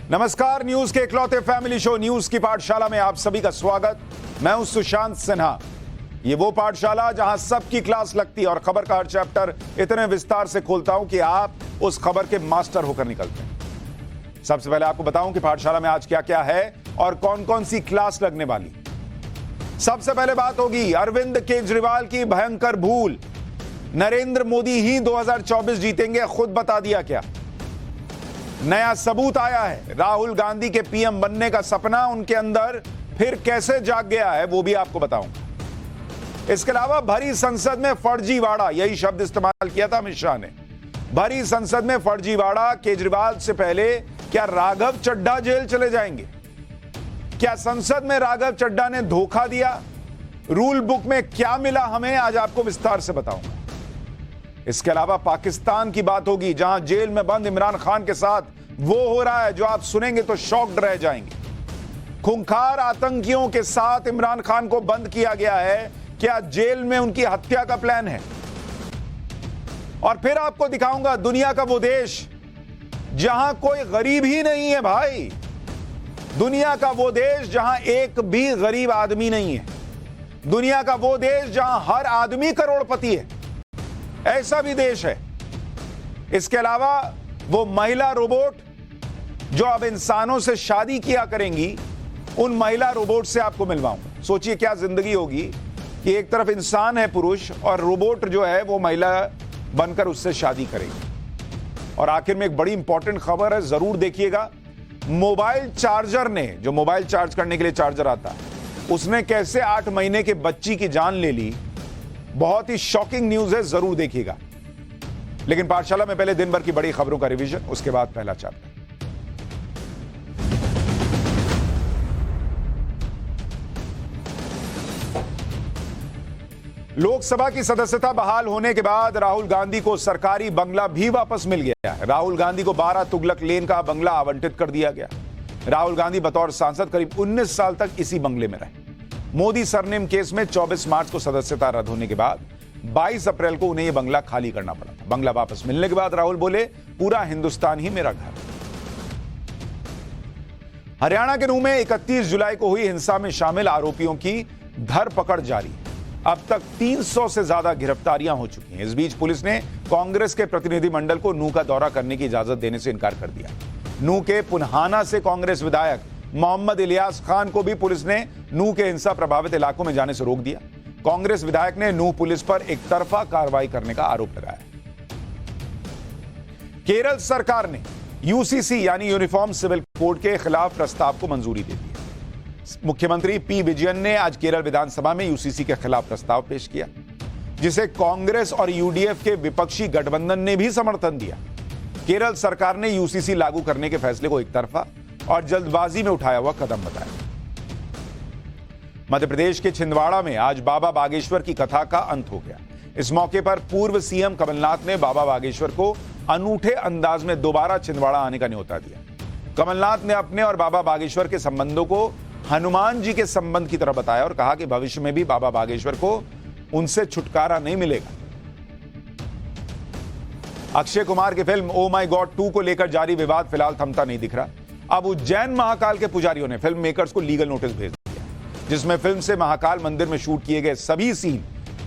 नमस्कार, न्यूज के इकलौते फैमिली शो न्यूज की पाठशाला में आप सभी का स्वागत। मैं हूं सुशांत सिन्हा। ये वो पाठशाला जहां सबकी क्लास लगती है और खबर का हर चैप्टर इतने विस्तार से खोलता हूं कि आप उस खबर के मास्टर होकर निकलते हैं। सबसे पहले आपको बताऊं कि पाठशाला में आज क्या क्या है और कौन कौन सी क्लास लगने वाली। सबसे पहले बात होगी अरविंद केजरीवाल की भयंकर भूल। नरेंद्र मोदी ही 2024 जीतेंगे, खुद बता दिया क्या। नया सबूत आया है, राहुल गांधी के पीएम बनने का सपना उनके अंदर फिर कैसे जाग गया है, वो भी आपको बताऊंगा। इसके अलावा भरी संसद में फर्जीवाड़ा, यही शब्द इस्तेमाल किया था अमित शाह ने। भरी संसद में फर्जीवाड़ा, केजरीवाल से पहले क्या राघव चड्ढा जेल चले जाएंगे? क्या संसद में राघव चड्ढा ने धोखा दिया? रूल बुक में क्या मिला हमें, आज आपको विस्तार से बताऊंगा। इसके अलावा पाकिस्तान की बात होगी, जहां जेल में बंद इमरान खान के साथ वो हो रहा है जो आप सुनेंगे तो शॉक्ड रह जाएंगे। खूंखार आतंकियों के साथ इमरान खान को बंद किया गया है, क्या जेल में उनकी हत्या का प्लान है? और फिर आपको दिखाऊंगा दुनिया का वो देश जहां कोई गरीब ही नहीं है भाई। दुनिया का वो देश जहां एक भी गरीब आदमी नहीं है। दुनिया का वो देश जहां हर आदमी करोड़पति है, ऐसा भी देश है। इसके अलावा वो महिला रोबोट जो अब इंसानों से शादी किया करेंगी, उन महिला रोबोट से आपको मिलवाऊंगा। सोचिए क्या जिंदगी होगी कि एक तरफ इंसान है पुरुष और रोबोट जो है वो महिला बनकर उससे शादी करेगी। और आखिर में एक बड़ी इंपॉर्टेंट खबर है, जरूर देखिएगा। मोबाइल चार्जर ने, जो मोबाइल चार्ज करने के लिए चार्जर आता है, उसने कैसे 8 महीने के बच्ची की जान ले ली। बहुत ही शॉकिंग न्यूज है, जरूर देखिएगा। लेकिन पाठशाला में पहले दिन भर की बड़ी खबरों का रिवीजन, उसके बाद पहला चैप्टर। लोकसभा की सदस्यता बहाल होने के बाद राहुल गांधी को सरकारी बंगला भी वापस मिल गया है। राहुल गांधी को 12 तुगलक लेन का बंगला आवंटित कर दिया गया। राहुल गांधी बतौर सांसद करीब 19 साल तक इसी बंगले में रहे। मोदी सरनेम केस में 24 मार्च को सदस्यता रद्द होने के बाद 22 अप्रैल को उन्हें यह बंगला खाली करना पड़ा था। बंगला वापस मिलने के बाद राहुल बोले, पूरा हिंदुस्तान ही मेरा घर। हरियाणा के नूह में 31 जुलाई को हुई हिंसा में शामिल आरोपियों की धरपकड़ जारी। अब तक 300 से ज्यादा गिरफ्तारियां हो चुकी हैं। इस बीच पुलिस ने कांग्रेस के प्रतिनिधिमंडल को नूह का दौरा करने की इजाजत देने से इनकार कर दिया। नूह के पुन्हाना से कांग्रेस विधायक मोहम्मद इलियास खान को भी पुलिस ने नूह के हिंसा प्रभावित इलाकों में जाने से रोक दिया। कांग्रेस विधायक ने नूह पुलिस पर एक तरफा कार्रवाई करने का आरोप लगाया। केरल सरकार ने यूसीसी यानी यूनिफॉर्म सिविल कोड के खिलाफ प्रस्ताव को मंजूरी दे दी। मुख्यमंत्री पी विजयन ने आज केरल विधानसभा में यूसीसी के खिलाफ प्रस्ताव पेश किया, जिसे कांग्रेस और यूडीएफ के विपक्षी गठबंधन ने भी समर्थन दिया। केरल सरकार ने यूसीसी लागू करने के फैसले को एक तरफा और जल्दबाजी में उठाया हुआ कदम बताया। मध्य प्रदेश के छिंदवाड़ा में आज बाबा बागेश्वर की कथा का अंत हो गया। इस मौके पर पूर्व सीएम कमलनाथ ने बाबा बागेश्वर को अनूठे अंदाज में दोबारा छिंदवाड़ा आने का न्योता दिया। कमलनाथ ने अपने और बाबा बागेश्वर के संबंधों को हनुमान जी के संबंध की तरह बताया और कहा कि भविष्य में भी बाबा बागेश्वर को उनसे छुटकारा नहीं मिलेगा। अक्षय कुमार की फिल्म ओ माई गॉड 2 को लेकर जारी विवाद फिलहाल थमता नहीं दिख रहा। अब उज्जैन महाकाल के पुजारियों ने फिल्म मेकर्स को लीगल नोटिस भेज दिया, जिसमें फिल्म से महाकाल मंदिर में शूट किए गए सभी सीन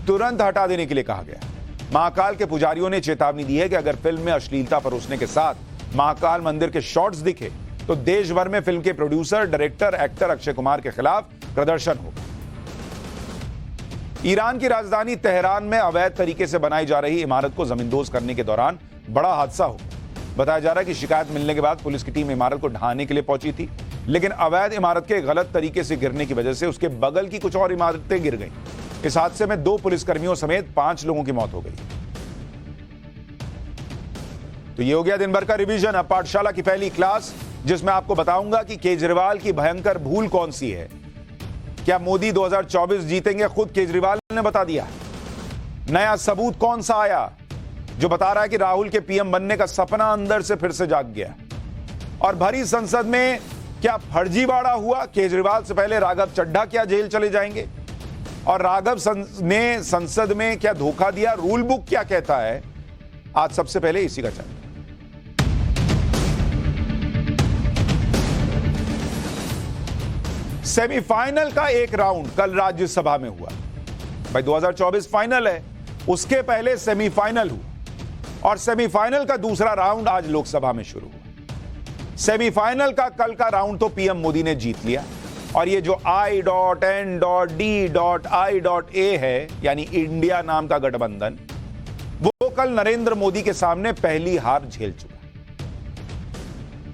तुरंत हटा देने के लिए कहा गया। महाकाल के पुजारियों ने चेतावनी दी है कि अगर फिल्म में अश्लीलता परोसने के साथ महाकाल मंदिर के शॉट्स दिखे तो देश भर में फिल्म के producer, director, actor Akshay Kumar के खिलाफ प्रदर्शन होगा। ईरान की राजधानी तेहरान में अवैध तरीके से बनाई जा रही इमारत को जमींदोज करने के दौरान बड़ा हादसा हुआ। बताया जा रहा है कि शिकायत मिलने के बाद पुलिस की टीम इमारत को ढहाने के लिए पहुंची थी, लेकिन अवैध इमारत के गलत तरीके से गिरने की वजह से उसके बगल की कुछ और इमारतें गिर गईं। इस हादसे में 2 पुलिसकर्मियों समेत 5 लोगों की मौत हो गई। तो ये हो गया दिन भर का रिवीजन। अब पाठशाला की पहली क्लास, जिसमें आपको बताऊंगा कि केजरीवाल की भयंकर भूल कौन सी है। क्या मोदी 2024 जीतेंगे, खुद केजरीवाल ने बता दिया। नया सबूत कौन सा आया जो बता रहा है कि राहुल के पीएम बनने का सपना अंदर से फिर से जाग गया। और भरी संसद में क्या फर्जीवाड़ा हुआ, केजरीवाल से पहले राघव चड्ढा क्या जेल चले जाएंगे, और राघव ने संसद में क्या धोखा दिया, रूल बुक क्या कहता है। आज सबसे पहले इसी का चर्चा। सेमीफाइनल का एक राउंड कल राज्यसभा में हुआ। भाई 2024 फाइनल है, उसके पहले सेमीफाइनल हुआ और सेमीफाइनल का दूसरा राउंड आज लोकसभा में शुरू हुआ। सेमीफाइनल का कल का राउंड तो पीएम मोदी ने जीत लिया और ये जो I.N.D.I.A है, यानी इंडिया नाम का गठबंधन, वो कल नरेंद्र मोदी के सामने पहली हार झेल चुका।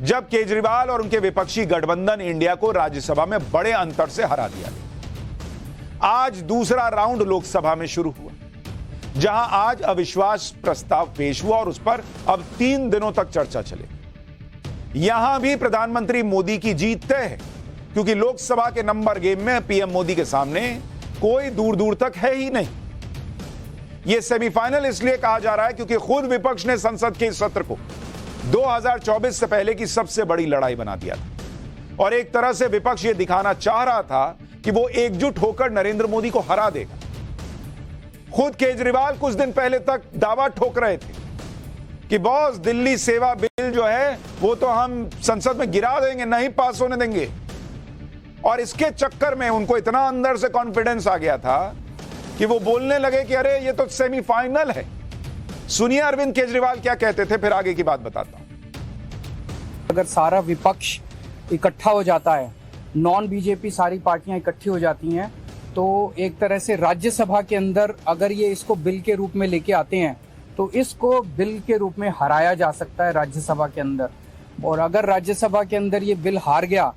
जब केजरीवाल और उनके विपक्षी गठबंधन इंडिया को राज्यसभा में बड़े अंतर से हरा दिया गया। आज दूसरा राउंड लोकसभा में शुरू हुआ, जहां आज अविश्वास प्रस्ताव पेश हुआ और उस पर अब 3 दिनों तक चर्चा चलेगी। यहां भी प्रधानमंत्री मोदी की जीत तय है, क्योंकि लोकसभा के नंबर गेम में पीएम मोदी के सामने कोई दूर दूर तक है ही नहीं। यह सेमीफाइनल इसलिए कहा जा रहा है क्योंकि खुद विपक्ष ने संसद के इस सत्र को 2024 से पहले की सबसे बड़ी लड़ाई बना दिया था और एक तरह से विपक्ष यह दिखाना चाह रहा था कि वो एकजुट होकर नरेंद्र मोदी को हरा देगा। खुद केजरीवाल कुछ दिन पहले तक दावा ठोक रहे थे कि बॉस, दिल्ली सेवा बिल जो है वो तो हम संसद में गिरा देंगे, नहीं पास होने देंगे। और इसके चक्कर में उनको इतना अंदर से कॉन्फिडेंस आ गया था कि वो बोलने लगे कि अरे ये तो सेमीफाइनल है। सुनिए अरविंद केजरीवाल क्या कहते थे, फिर आगे की बात बताता हूं। अगर सारा विपक्ष इकट्ठा हो जाता है, नॉन बीजेपी सारी पार्टियां इकट्ठी हो जाती हैं, तो एक तरह से राज्यसभा के अंदर अगर ये इसको बिल के रूप में लेके आते हैं तो इसको बिल के रूप में हराया जा सकता है राज्यसभा के अंदर। और अगर राज्यसभा के अंदर ये बिल हार गया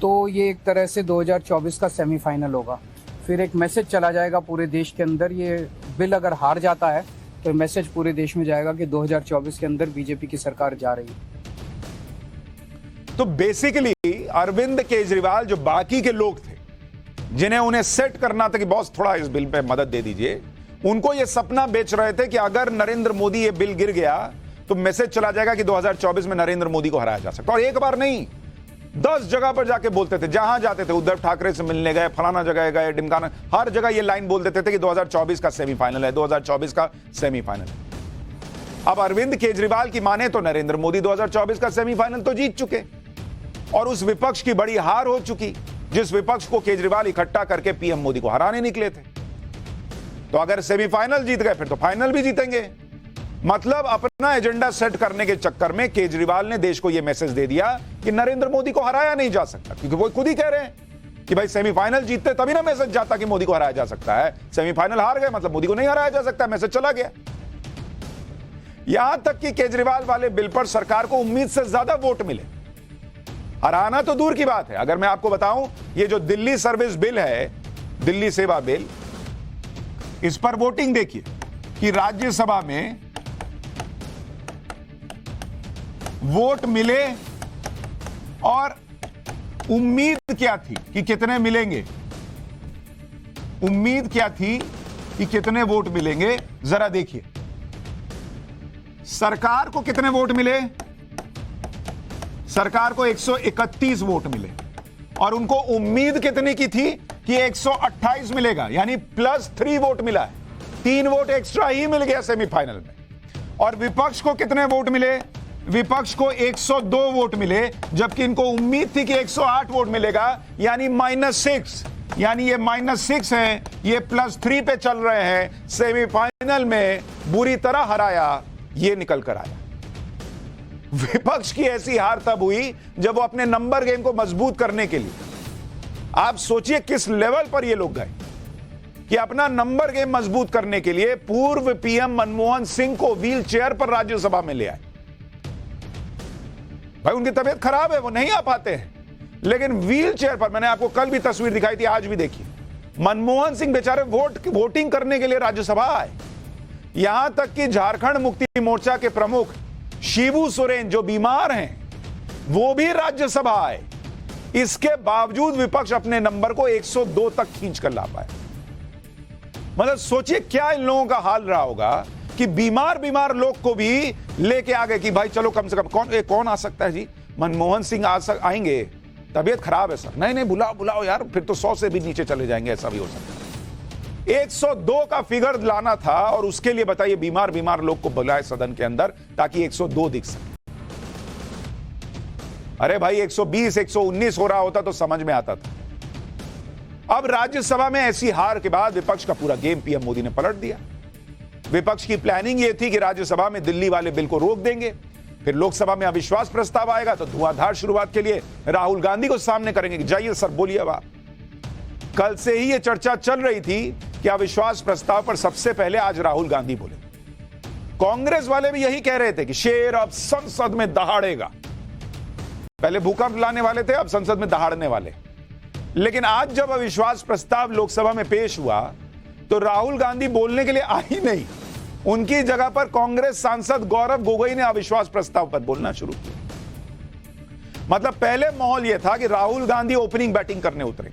तो ये एक तरह से 2024 का सेमीफाइनल होगा। फिर एक मैसेज चला जाएगा पूरे देश के अंदर। ये बिल अगर हार जाता है तो मैसेज पूरे देश में जाएगा कि 2024 के अंदर बीजेपी की सरकार जा रही है। तो बेसिकली अरविंद केजरीवाल, जो बाकी के लोग थे जिन्हें उन्हें सेट करना था कि बॉस थोड़ा इस बिल पे मदद दे दीजिए, उनको यह सपना बेच रहे थे कि अगर नरेंद्र मोदी ये बिल गिर गया तो मैसेज चला जाएगा कि 2024 में नरेंद्र मोदी को हराया जा सकता है। और एक बार नहीं, 10 जगह पर जाके बोलते थे, जहां जाते थे, उद्धव ठाकरे से मिलने गए, फलाना जगह गए, ढिमकाना, हर जगह ये लाइन बोल देते थे कि 2024 का सेमीफाइनल है, 2024 का सेमीफाइनल है। अब अरविंद केजरीवाल की माने तो नरेंद्र मोदी 2024 का सेमीफाइनल तो जीत चुके और उस विपक्ष की बड़ी हार हो चुकी, जिस विपक्ष को केजरीवाल इकट्ठा करके पीएम मोदी को हराने निकले थे। तो अगर सेमीफाइनल जीत गए फिर तो फाइनल भी जीतेंगे। मतलब अपना एजेंडा सेट करने के चक्कर में केजरीवाल ने देश को यह मैसेज दे दिया कि नरेंद्र मोदी को हराया नहीं जा सकता, क्योंकि वो खुद ही कह रहे हैं कि भाई सेमीफाइनल जीतते तभी ना मैसेज जाता कि मोदी को हराया जा सकता है। सेमीफाइनल हार गए मतलब मोदी को नहीं हराया जा सकता, मैसेज चला गया। यहां तक कि केजरीवाल वाले बिल पर सरकार को उम्मीद से ज्यादा वोट मिले। हराना तो दूर की बात है, अगर मैं आपको बताऊं, ये जो दिल्ली सर्विस बिल है, दिल्ली सेवा बिल, इस पर वोटिंग देखिए कि राज्यसभा में वोट मिले और उम्मीद क्या थी कि कितने मिलेंगे, उम्मीद क्या थी कि कितने वोट मिलेंगे, जरा देखिए। सरकार को कितने वोट मिले? सरकार को 131 वोट मिले और उनको उम्मीद कितने की थी कि 128 मिलेगा, यानी +3 वोट मिला है, 3 वोट एक्स्ट्रा ही मिल गया सेमीफाइनल में। और विपक्ष को कितने वोट मिले? विपक्ष को 102 वोट मिले, जबकि इनको उम्मीद थी कि 108 वोट मिलेगा, यानी -6। यानी ये -6 है, ये +3 पे चल रहे हैं। सेमीफाइनल में बुरी तरह हराया, ये निकल कर आया। विपक्ष की ऐसी हार तब हुई जब वो अपने नंबर गेम को मजबूत करने के लिए, आप सोचिए किस लेवल पर ये लोग गए कि अपना नंबर गेम मजबूत करने के लिए पूर्व पीएम मनमोहन सिंह को व्हील चेयर पर राज्यसभा में ले आए। भाई उनकी तबीयत खराब है, वो नहीं आ पाते हैं, लेकिन व्हील चेयर पर, मैंने आपको कल भी तस्वीर दिखाई थी, आज भी देखिए, मनमोहन सिंह बेचारे वोटिंग करने के लिए राज्यसभा आए। यहां तक कि झारखंड मुक्ति मोर्चा के प्रमुख शिबू सोरेन, जो बीमार हैं, वो भी राज्यसभा आए। इसके बावजूद विपक्ष अपने नंबर को 102 तक खींच कर ला पाए। मतलब सोचिए क्या इन लोगों का हाल रहा होगा कि बीमार लोग को भी लेके आ गए कि भाई चलो कम से कम कौन आ सकता है जी, मनमोहन सिंह आएंगे, तबीयत खराब है सर, नहीं बुलाओ यार, फिर तो 100 से भी नीचे चले जाएंगे, ऐसा भी हो सकता है। 102 का फिगर लाना था और उसके लिए बताइए बीमार लोग को बुलाए सदन के अंदर ताकि 102 दिख सके। अरे भाई 120 119 हो रहा होता तो समझ में आता था, अब राज्यसभा में ऐसी हार के बाद विपक्ष का पूरा गेम पीएम मोदी ने पलट दिया। विपक्ष की प्लानिंग यह थी कि राज्यसभा में दिल्ली वाले बिल को रोक देंगे, फिर लोकसभा में अविश्वास प्रस्ताव आएगा तो धुआंधार शुरुआत के लिए राहुल गांधी को सामने करेंगे कि जाइए सर बोलिए। अब कल से ही यह चर्चा चल रही थी कि अविश्वास प्रस्ताव पर सबसे पहले आज राहुल गांधी बोले। कांग्रेस वाले भी यही कह रहे थे कि शेर अब संसद में दहाड़ेगा। पहले भूकंप लाने वाले थे, अब संसद में दहाड़ने वाले। लेकिन आज जब अविश्वास प्रस्ताव लोकसभा में पेश हुआ तो राहुल गांधी बोलने के लिए आई नहीं। उनकी जगह पर कांग्रेस सांसद गौरव गोगोई ने अविश्वास प्रस्ताव पर बोलना शुरू किया। मतलब पहले माहौल यह था कि राहुल गांधी ओपनिंग बैटिंग करने उतरे।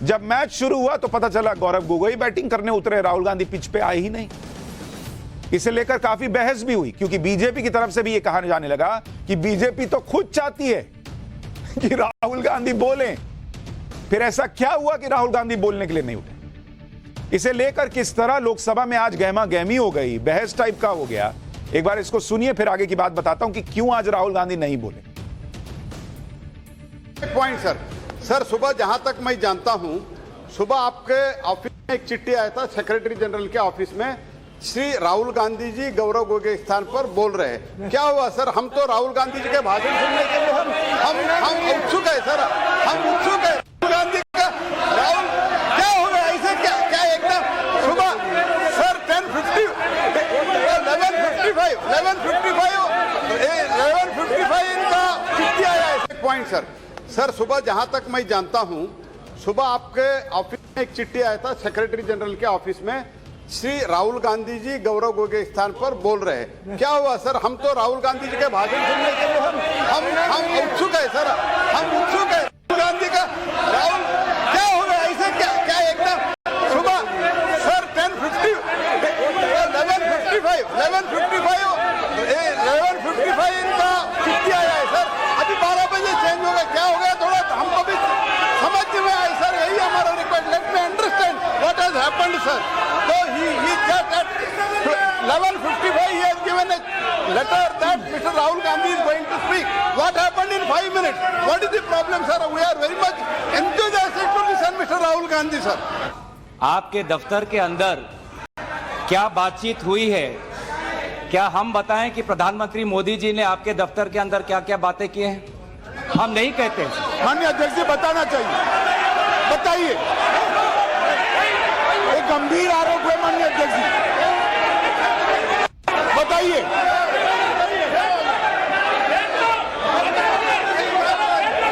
जब मैच शुरू हुआ तो पता चला गौरव गोगोई बैटिंग करने उतरे, राहुल गांधी पिच पे आए ही नहीं। इसे लेकर काफी बहस भी हुई, क्योंकि बीजेपी की तरफ से भी यह कहा जाने लगा कि बीजेपी तो खुद चाहती है कि राहुल गांधी बोलें। फिर ऐसा क्या हुआ कि राहुल गांधी बोलने के लिए नहीं उठे? इसे लेकर किस तरह लोकसभा में आज गहमा गहमी हो गई, बहस टाइप का हो गया, एक बार इसको सुनिए, फिर आगे की बात बताता हूं कि क्यों आज राहुल गांधी नहीं बोले। एक पॉइंट सर, सुबह जहां तक मैं जानता हूं, सुबह आपके ऑफिस में एक चिट्ठी आया था सेक्रेटरी जनरल के ऑफिस में, श्री राहुल गांधी जी गौरव गोगोई के स्थान पर बोल रहे हैं। क्या हुआ सर? हम तो राहुल गांधी जी के भाषण सुनने के लिए हम उत्सुक है सर, हम उत्सुक है। राहुल गांधी का राहुल क्या हो गया? ऐसे क्या एकदम सुबह सर 11:55 इनका चिट्ठी आया है। एक पॉइंट सर, सुबह जहां तक मैं जानता हूं, सुबह आपके ऑफिस में एक चिट्ठी आया था सेक्रेटरी जनरल के ऑफिस में, श्री राहुल गांधी जी गौरव गोगोई के स्थान पर बोल रहे हैं। क्या हुआ सर? हम तो राहुल गांधी जी के भाषण सुनने के लिए हम उत्सुक है सर, हम उत्सुक है। राहुल गांधी का राहुल क्या हो गया? ऐसे क्या एकदम सुबह सर 11:55 इनका चिट्ठी आया है सर। अभी 12 बजे चेंज हो गया, क्या हो गया? थोड़ा हमको भी समझ में आए सर, यही हमारा request. Let me understand what has happened sir. So he just at 11:55 he has given a letter that Mr. Rahul Gandhi is going to speak. What happened in 5 minutes? What is the problem, sir? We are very much enthusiastic to listen, Mr. Rahul Gandhi, sir. आपके दफ्तर के अंदर क्या बातचीत हुई है? क्या हम बताएं कि प्रधानमंत्री मोदी जी ने आपके दफ्तर के अंदर क्या क्या बातें की हैं? हम नहीं कहते। माननीय अध्यक्ष जी बताना चाहिए, बताइए। एक गंभीर आरोप है माननीय अध्यक्ष जी, बताइए।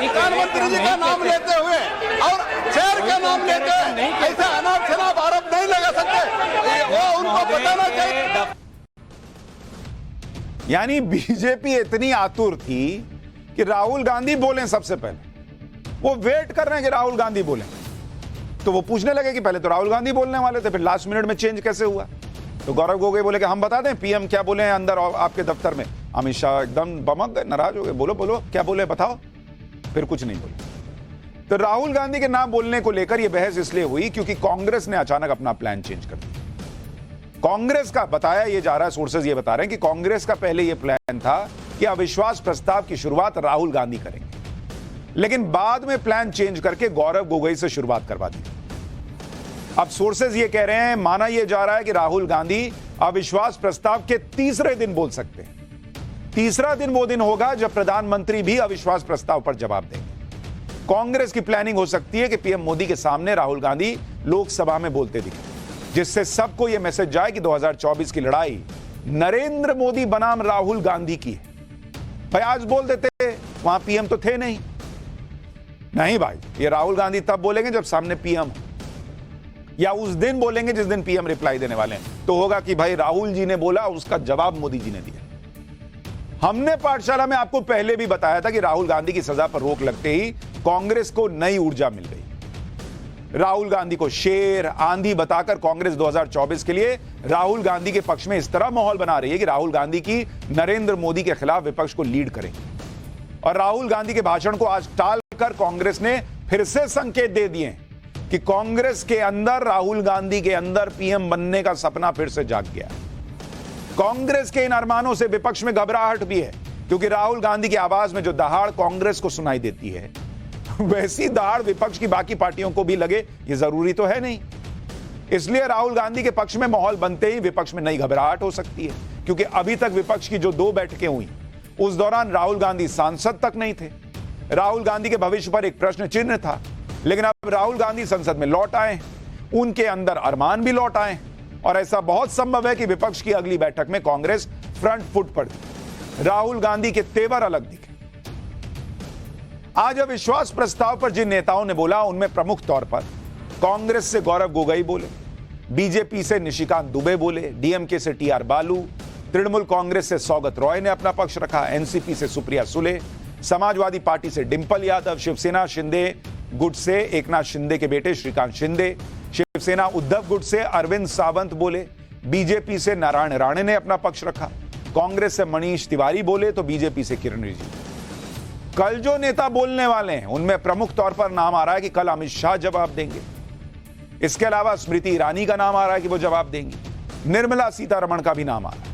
प्रधानमंत्री जी का नाम लेते हुए और शेर का नाम लेते हुए ऐसा अनाप शनाप आरोप नहीं लगा सकते, वो उनको बताना चाहिए। यानी बीजेपी इतनी आतुर थी कि राहुल गांधी बोलें सबसे पहले। वो वेट कर रहे हैं कि राहुल गांधी बोलें, तो वो पूछने लगे कि पहले तो राहुल गांधी बोलने वाले थे, फिर लास्ट मिनट में चेंज कैसे हुआ? तो गौरव गोगोई बोले कि हम बता दें पीएम क्या बोले हैं अंदर आपके दफ्तर में। अमित शाह एकदम बमक गए, नाराज हो गए, बोलो बोलो क्या बोले बताओ। फिर कुछ नहीं बोले। तो राहुल गांधी के नाम बोलने को लेकर यह बहस इसलिए हुई क्योंकि कांग्रेस ने अचानक अपना प्लान चेंज कर दिया। कांग्रेस का बताया यह जा रहा है, सोर्सेज ये बता रहे हैं कि कांग्रेस का पहले यह प्लान था कि अविश्वास प्रस्ताव की शुरुआत राहुल गांधी करेंगे, लेकिन बाद में प्लान चेंज करके गौरव गोगोई से शुरुआत करवा दी। अब सोर्सेज ये कह रहे हैं, माना यह जा रहा है कि राहुल गांधी अविश्वास प्रस्ताव के तीसरे दिन बोल सकते हैं। तीसरा दिन वो दिन होगा जब प्रधानमंत्री भी अविश्वास प्रस्ताव पर जवाब देंगे। कांग्रेस की प्लानिंग हो सकती है कि पीएम मोदी के सामने राहुल गांधी लोकसभा में बोलते दिखे, जिससे सबको यह मैसेज जाए कि 2024 की लड़ाई नरेंद्र मोदी बनाम राहुल गांधी की है। भाई आज बोल देते, वहां पीएम तो थे नहीं भाई, ये राहुल गांधी तब बोलेंगे जब सामने पीएम हो, या उस दिन बोलेंगे जिस दिन पीएम रिप्लाई देने वाले हैं। तो होगा कि भाई राहुल जी ने बोला, उसका जवाब मोदी जी ने दिया। हमने पाठशाला में आपको पहले भी बताया था कि राहुल गांधी की सजा पर रोक लगते ही कांग्रेस को नई ऊर्जा मिल गई। राहुल गांधी को शेर आंधी बताकर कांग्रेस 2024 के लिए राहुल गांधी के पक्ष में इस तरह माहौल बना रही है कि राहुल गांधी की नरेंद्र मोदी के खिलाफ विपक्ष को लीड करेंगे। और राहुल गांधी के भाषण को आज टालकर कांग्रेस ने फिर से संकेत दे दिए कि कांग्रेस के अंदर, राहुल गांधी के अंदर पीएम बनने का सपना फिर से जाग गया। कांग्रेस के इन अरमानों से विपक्ष में घबराहट भी है, क्योंकि राहुल गांधी की आवाज में जो दहाड़ कांग्रेस को सुनाई देती है, वैसी दाढ़ विपक्ष की बाकी पार्टियों को भी लगे, ये जरूरी तो है नहीं। इसलिए राहुल गांधी के पक्ष में माहौल बनते ही विपक्ष में नई घबराहट हो सकती है, क्योंकि अभी तक विपक्ष की जो 2 बैठकें हुई उस दौरान राहुल गांधी सांसद तक नहीं थे। राहुल गांधी के भविष्य पर एक प्रश्न चिन्ह था, लेकिन अब राहुल गांधी संसद में लौट आए, उनके अंदर अरमान भी लौट आए और ऐसा बहुत संभव है कि विपक्ष की अगली बैठक में कांग्रेस फ्रंट फुट पर थी। राहुल गांधी के तेवर अलग दिखे। आज अविश्वास प्रस्ताव पर जिन नेताओं ने बोला उनमें प्रमुख तौर पर कांग्रेस से गौरव गोगोई बोले, बीजेपी से निशिकांत दुबे बोले, डीएमके से टीआर बालू, तृणमूल कांग्रेस से सौगत रॉय ने अपना पक्ष रखा, एनसीपी से सुप्रिया सुले, समाजवादी पार्टी से डिंपल यादव, शिवसेना शिंदे गुट से एकनाथ शिंदे के बेटे श्रीकांत शिंदे, शिवसेना उद्धव गुट से अरविंद सावंत बोले, बीजेपी से नारायण राणे ने अपना पक्ष रखा, कांग्रेस से मनीष तिवारी बोले तो बीजेपी से किरण रिजिजू। कल जो नेता बोलने वाले हैं उनमें प्रमुख तौर पर नाम आ रहा है कि कल अमित शाह जवाब देंगे। इसके अलावा स्मृति ईरानी का नाम आ रहा है कि वो जवाब देंगी, निर्मला सीतारमण का भी नाम आ रहा है।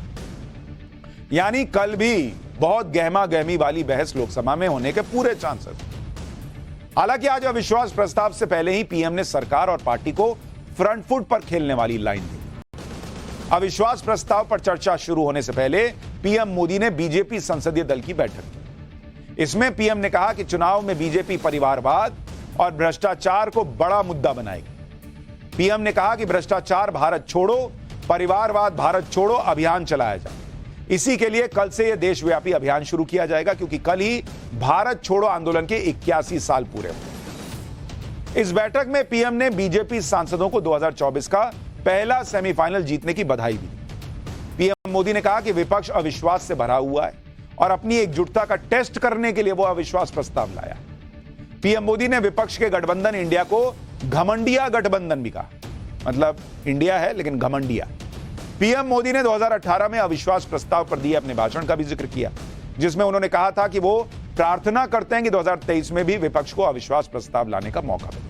यानी कल भी बहुत गहमा गहमी वाली बहस लोकसभा में होने के पूरे चांसेस। हालांकि आज अविश्वास प्रस्ताव से पहले ही पीएम ने सरकार और पार्टी को फ्रंट फुट पर खेलने वाली लाइन दी। अविश्वास प्रस्ताव पर चर्चा शुरू होने से पहले पीएम मोदी ने बीजेपी संसदीय दल की बैठक की। इसमें पीएम ने कहा कि चुनाव में बीजेपी परिवारवाद और भ्रष्टाचार को बड़ा मुद्दा बनाएगी। पीएम ने कहा कि भ्रष्टाचार भारत छोड़ो, परिवारवाद भारत छोड़ो अभियान चलाया जाए। इसी के लिए कल से यह देशव्यापी अभियान शुरू किया जाएगा, क्योंकि कल ही भारत छोड़ो आंदोलन के 81 साल पूरे हुए। इस बैठक में पीएम ने बीजेपी सांसदों को 2024 का पहला सेमीफाइनल जीतने की बधाई दी। पीएम मोदी ने कहा कि विपक्ष अविश्वास से भरा हुआ है और अपनी एकजुटता का टेस्ट करने के लिए वो अविश्वास प्रस्ताव लाया। पीएम मोदी ने विपक्ष के गठबंधन इंडिया को घमंडिया गठबंधन भी कहा, मतलब इंडिया है लेकिन घमंडिया। पीएम मोदी ने 2018 में अविश्वास प्रस्ताव पर दिए अपने भाषण का भी जिक्र किया, जिसमें उन्होंने कहा था कि वो प्रार्थना करते हैं कि 2023 में भी विपक्ष को अविश्वास प्रस्ताव लाने का मौका मिले।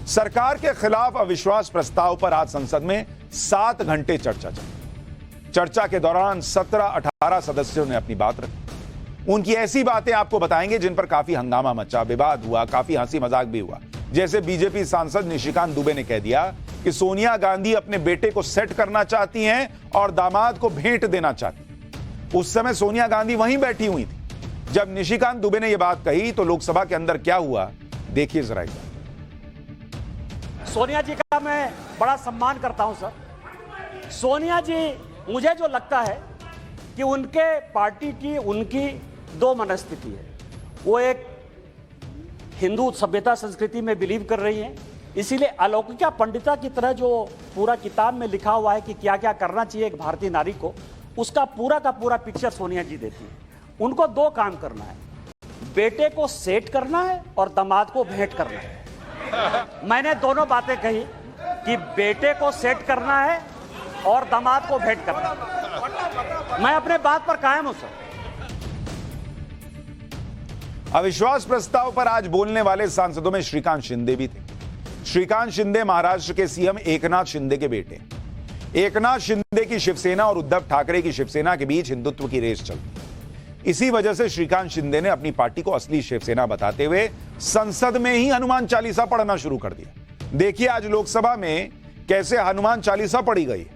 सरकार के खिलाफ अविश्वास प्रस्ताव पर आज संसद में 7 घंटे चर्चा चली। चर्चा के दौरान 17-18 सदस्यों ने अपनी बात रखी। उनकी ऐसी बातें आपको बताएंगे जिन पर काफी हंगामा मचा, विवाद हुआ, काफी हंसी मजाक भी हुआ। जैसे बीजेपी सांसद निशिकांत दुबे ने कह दिया कि सोनिया गांधी अपने बेटे को सेट करना चाहती हैं और दामाद को भेंट देना चाहती। उस समय सोनिया गांधी वहीं बैठी हुई थी। जब निशिकांत दुबे ने यह बात कही तो लोकसभा के अंदर क्या हुआ, देखिए जरा। सोनिया जी का मैं बड़ा सम्मान करता हूं सर। सोनिया जी, मुझे जो लगता है कि उनके पार्टी की उनकी 2 मनस्थिति है। वो एक हिंदू सभ्यता संस्कृति में बिलीव कर रही हैं, इसीलिए अलौकिका पंडिता की तरह जो पूरा किताब में लिखा हुआ है कि क्या क्या करना चाहिए एक भारतीय नारी को, उसका पूरा का पूरा पिक्चर सोनिया जी देती है। उनको 2 काम करना है, बेटे को सेट करना है और दामाद को भेंट करना है। मैंने दोनों बातें कही कि बेटे को सेट करना है और दामाद को भेंट करना है। मैं अपने बात पर कायम हूं सर। अविश्वास प्रस्ताव पर आज बोलने वाले सांसदों में श्रीकांत शिंदे भी थे। श्रीकांत शिंदे महाराष्ट्र के सीएम एकनाथ शिंदे के बेटे। एकनाथ शिंदे की शिवसेना और उद्धव ठाकरे की शिवसेना के बीच हिंदुत्व की रेस चलती। इसी वजह से श्रीकांत शिंदे ने अपनी पार्टी को असली शिवसेना बताते हुए संसद में ही हनुमान चालीसा पढ़ना शुरू कर दिया। देखिए आज लोकसभा में कैसे हनुमान चालीसा पढ़ी गई।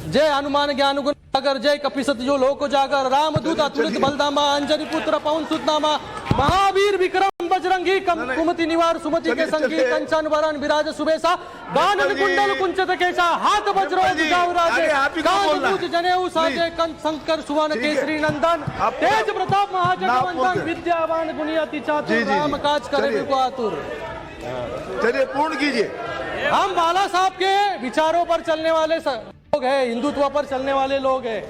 जय हनुमान ज्ञान गुण सागर, जय कपीसत जो लोक जागर, रामदूत अतुलित बलधामा, अंजनी पुत्र पवन सुत नामा, महावीर विक्रम बजरंगी, कुमति निवार सुमति के संगी, कंचन वरण विराज सुबेसा, गानन कुंडल कुंचित केसा, हाथ वज्रो ध्वजाउ राजे, कांध भूत जनेऊ साजे, कंठ शंकर सुवन केसरी नंदन, तेज प्रताप महाजगवंदन, विद्यावान गुणी अति चातुर, राम काज करे बिको आतुर। चलिए पूर्ण कीजिए। हम बाला साहब के विचारों पर चलने वाले लोग हैं, हिंदुत्व पर चलने वाले लोग हैं।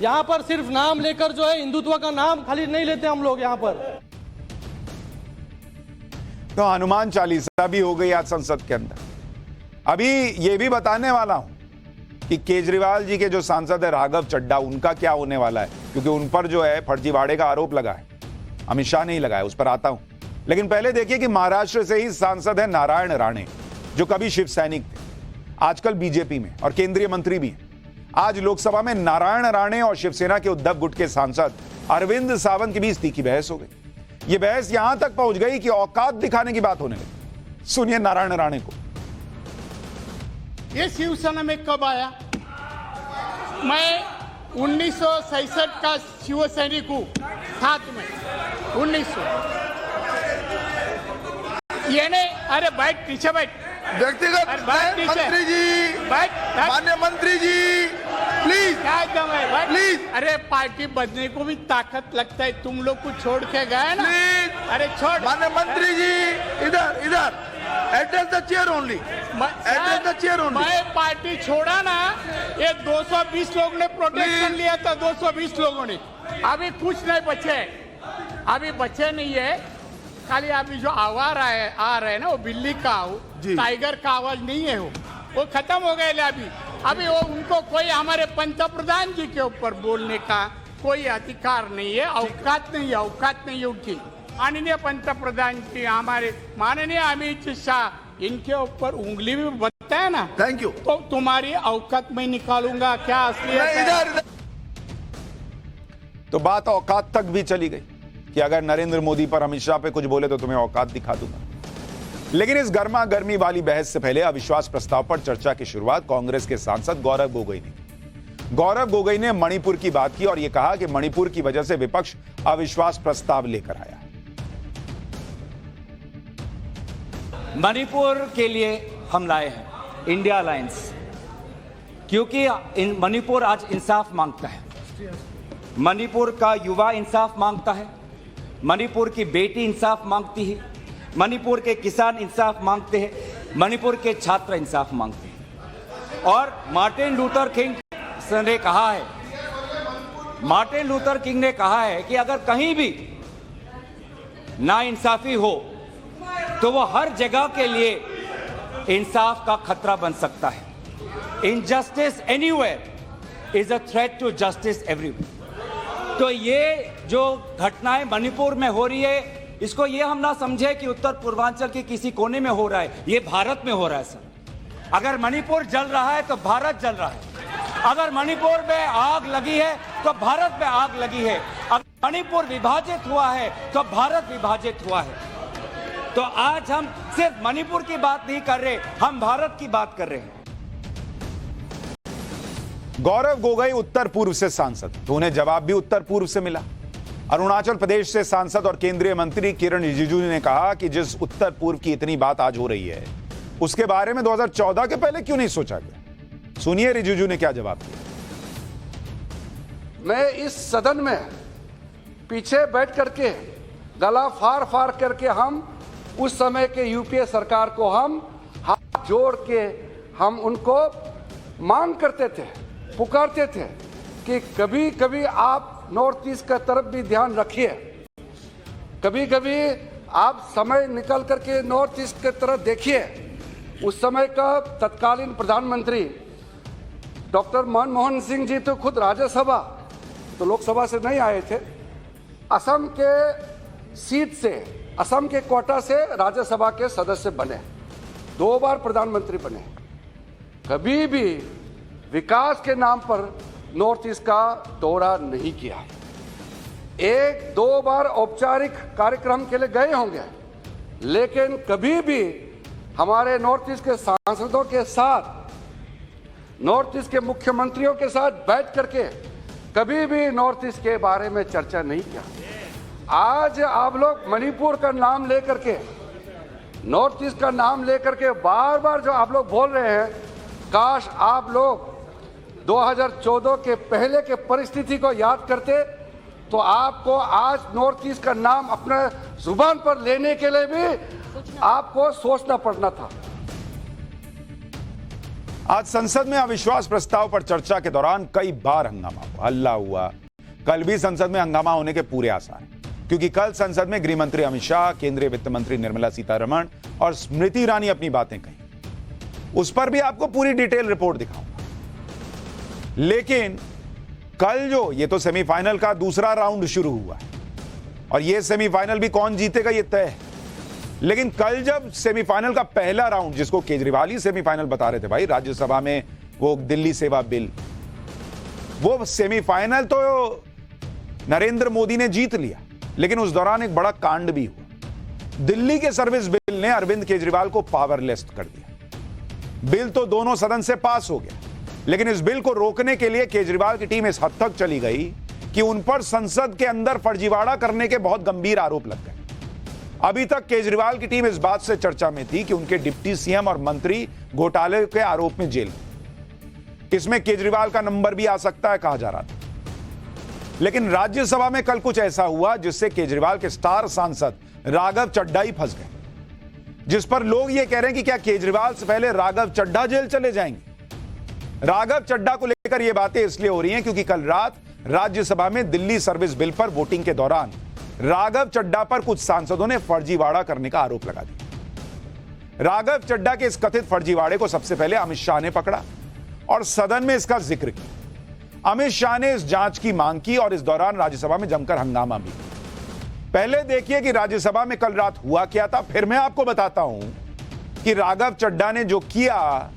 यहाँ पर सिर्फ नाम लेकर जो है हिंदुत्व का नाम खाली नहीं लेते हम लोग यहाँ पर। तो हनुमान चालीसा भी हो गई आज संसद के अंदर। अभी ये भी बताने वाला हूं कि केजरीवाल जी के जो सांसद है राघव चड्ढा, उनका क्या होने वाला है, क्योंकि उन पर जो है फर्जीवाड़े का आरोप लगा है। अमित शाह नहीं लगाया, उस पर आता हूं। लेकिन पहले देखिए कि महाराष्ट्र से ही सांसद है नारायण राणे, जो कभी शिव सैनिक थे, आजकल बीजेपी में और केंद्रीय मंत्री भी हैं। आज लोकसभा में नारायण राणे और शिवसेना के उद्धव गुट के सांसद अरविंद सावंत के बीच तीखी बहस हो गई। यह बहस यहां तक पहुंच गई कि औकात दिखाने की बात होने लगी। सुनिए नारायण राणे को। ये शिवसेना में कब आया? मैं 1967 का शिव सैनिक हूँ, 7 में 1900। ये नहीं, अरे बैठ पीछे बैठ। व्यक्तिगत मंत्री जी, मान्य मंत्री जी, प्लीज क्या एकदम है बैठ। प्लीज। अरे पार्टी बदलने को भी ताकत लगता है, तुम लोग को छोड़ के गए ना। प्लीज। अरे छोड़। मान्य मंत्री जी, इधर address the chair only, address the chair only. मैं पार्टी छोड़ा ना, ये 220 लोगों ने प्रोटेक्शन लिया था, 220 लोगों ने। अभी कुछ नहीं बचे, अभी बचे नहीं है। खाली अभी जो आवाज आ रहे हैं ना, वो बिल्ली का टाइगर का आवाज नहीं है, वो खत्म हो गए। अभी वो उनको कोई हमारे पंतप्रधान जी के ऊपर बोलने का कोई अधिकार नहीं है, औकात नहीं है उनकी। माननीय पंतप्रधान जी हमारे माननीय अमित शाह, इनके ऊपर उंगली भी बनता है ना। Thank you. तो तुम्हारी औकात में निकालूंगा क्या असलियत है? इधर तो बात औकात तक भी चली गई कि अगर नरेंद्र मोदी पर अमित शाह पे कुछ बोले तो तुम्हें औकात दिखा दूंगा। लेकिन इस गर्मा गर्मी वाली बहस से पहले अविश्वास प्रस्ताव पर चर्चा की शुरुआत कांग्रेस के सांसद गौरव गोगोई ने की। गौरव गोगोई ने मणिपुर की बात की और यह कहा कि मणिपुर की वजह से विपक्ष अविश्वास प्रस्ताव लेकर आया। मणिपुर के लिए हम लाए हैं इंडिया अलायंस, क्योंकि मणिपुर आज इंसाफ मांगता है। मणिपुर का युवा इंसाफ मांगता है, मणिपुर की बेटी इंसाफ मांगती है, मणिपुर के किसान इंसाफ मांगते हैं, मणिपुर के छात्र इंसाफ मांगते हैं। और मार्टिन लूथर किंग ने कहा है, मार्टिन लूथर किंग ने कहा है कि अगर कहीं भी नाइंसाफी हो तो वो हर जगह के लिए इंसाफ का खतरा बन सकता है। Injustice anywhere is a threat to justice everywhere. तो ये जो घटनाएं मणिपुर में हो रही है, इसको ये हम ना समझे कि उत्तर पूर्वांचल के किसी कोने में हो रहा है, ये भारत में हो रहा है सर। अगर मणिपुर जल रहा है तो भारत जल रहा है, अगर मणिपुर में आग लगी है तो भारत में आग लगी है, अगर मणिपुर विभाजित हुआ है तो भारत विभाजित हुआ है। तो आज हम सिर्फ मणिपुर की बात नहीं कर रहे, हम भारत की बात कर रहे हैं। गौरव गोगोई उत्तर पूर्व से सांसद, तो उन्हें जवाब भी उत्तर पूर्व से मिला। अरुणाचल प्रदेश से सांसद और केंद्रीय मंत्री किरण रिजिजू ने कहा कि जिस उत्तर पूर्व की इतनी बात आज हो रही है, उसके बारे में 2014 के पहले क्यों नहीं सोचा गया। सुनिए रिजिजू ने क्या जवाब दिया। मैं इस सदन में पीछे बैठ करके गला फाड़ फाड़ करके हम उस समय के यूपीए सरकार को हम हाथ जोड़ के हम उनको मांग करते थे, पुकारते थे कि कभी कभी आप नॉर्थ ईस्ट का तरफ भी ध्यान रखिए, कभी कभी आप समय निकल करके नॉर्थ ईस्ट की तरफ देखिए। उस समय का तत्कालीन प्रधानमंत्री डॉक्टर मनमोहन सिंह जी तो खुद राज्यसभा, तो लोकसभा से नहीं आए थे, असम के सीट से, असम के कोटा से राज्यसभा के सदस्य बने, 2 बार प्रधानमंत्री बने। कभी भी विकास के नाम पर नॉर्थ ईस्ट का दौरा नहीं किया। 1-2 बार औपचारिक कार्यक्रम के लिए गए होंगे, लेकिन कभी भी हमारे नॉर्थ ईस्ट के सांसदों के साथ, नॉर्थ ईस्ट के मुख्यमंत्रियों के साथ बैठ करके कभी भी नॉर्थ ईस्ट के बारे में चर्चा नहीं किया। आज आप लोग मणिपुर का नाम लेकर के, नॉर्थ ईस्ट का नाम लेकर के बार बार जो आप लोग बोल रहे हैं, काश आप लोग 2014 के पहले के परिस्थिति को याद करते तो आपको आज नॉर्थ ईस्ट का नाम अपने जुबान पर लेने के लिए भी आपको सोचना पड़ना था। आज संसद में अविश्वास प्रस्ताव पर चर्चा के दौरान कई बार हंगामा हुआ, हल्ला हुआ। कल भी संसद में हंगामा होने के पूरे आसार हैं, क्योंकि कल संसद में गृह मंत्री अमित शाह, केंद्रीय वित्त मंत्री निर्मला सीतारमण और स्मृति ईरानी अपनी बातें कही। उस पर भी आपको पूरी डिटेल रिपोर्ट दिखाऊंगा। लेकिन कल जो ये तो सेमीफाइनल का दूसरा राउंड शुरू हुआ है और ये सेमीफाइनल भी कौन जीतेगा ये तय है। लेकिन कल जब सेमीफाइनल का पहला राउंड, जिसको केजरीवाल ही सेमीफाइनल बता रहे थे भाई, राज्यसभा में वो दिल्ली सेवा बिल, वो सेमीफाइनल तो नरेंद्र मोदी ने जीत लिया, लेकिन उस दौरान एक बड़ा कांड भी हुआ। दिल्ली के सर्विस बिल ने अरविंद केजरीवाल को पावरलेस कर दिया। बिल तो दोनों सदन से पास हो गया, लेकिन इस बिल को रोकने के लिए केजरीवाल की टीम इस हद तक चली गई कि उन पर संसद के अंदर फर्जीवाड़ा करने के बहुत गंभीर आरोप लग गए। अभी तक केजरीवाल की टीम इस बात से चर्चा में थी कि उनके डिप्टी सीएम और मंत्री घोटाले के आरोप में जेल में। इसमें केजरीवाल का नंबर भी आ सकता है कहा जा रहा था। लेकिन राज्यसभा में कल कुछ ऐसा हुआ जिससे केजरीवाल के स्टार सांसद राघव चड्ढा ही फंस गए, जिस पर लोग ये कह रहे हैं कि क्या केजरीवाल से पहले राघव चड्ढा जेल चले जाएंगे। राघव चड्ढा को लेकर यह बातें इसलिए हो रही हैं क्योंकि कल रात राज्यसभा में दिल्ली सर्विस बिल पर वोटिंग के दौरान राघव चड्ढा पर कुछ सांसदों ने फर्जीवाड़ा करने का आरोप लगा दिया। राघव चड्ढा के इस कथित फर्जीवाड़े को सबसे पहले अमित शाह ने पकड़ा और सदन में इसका जिक्र किया। अमित शाह ने इस जांच की मांग की और इस दौरान राज्यसभा में जमकर हंगामा भी। पहले देखिए कि राज्यसभा में कल रात हुआ क्या था, फिर मैं आपको बताता हूं कि राघव चड्ढा ने जो किया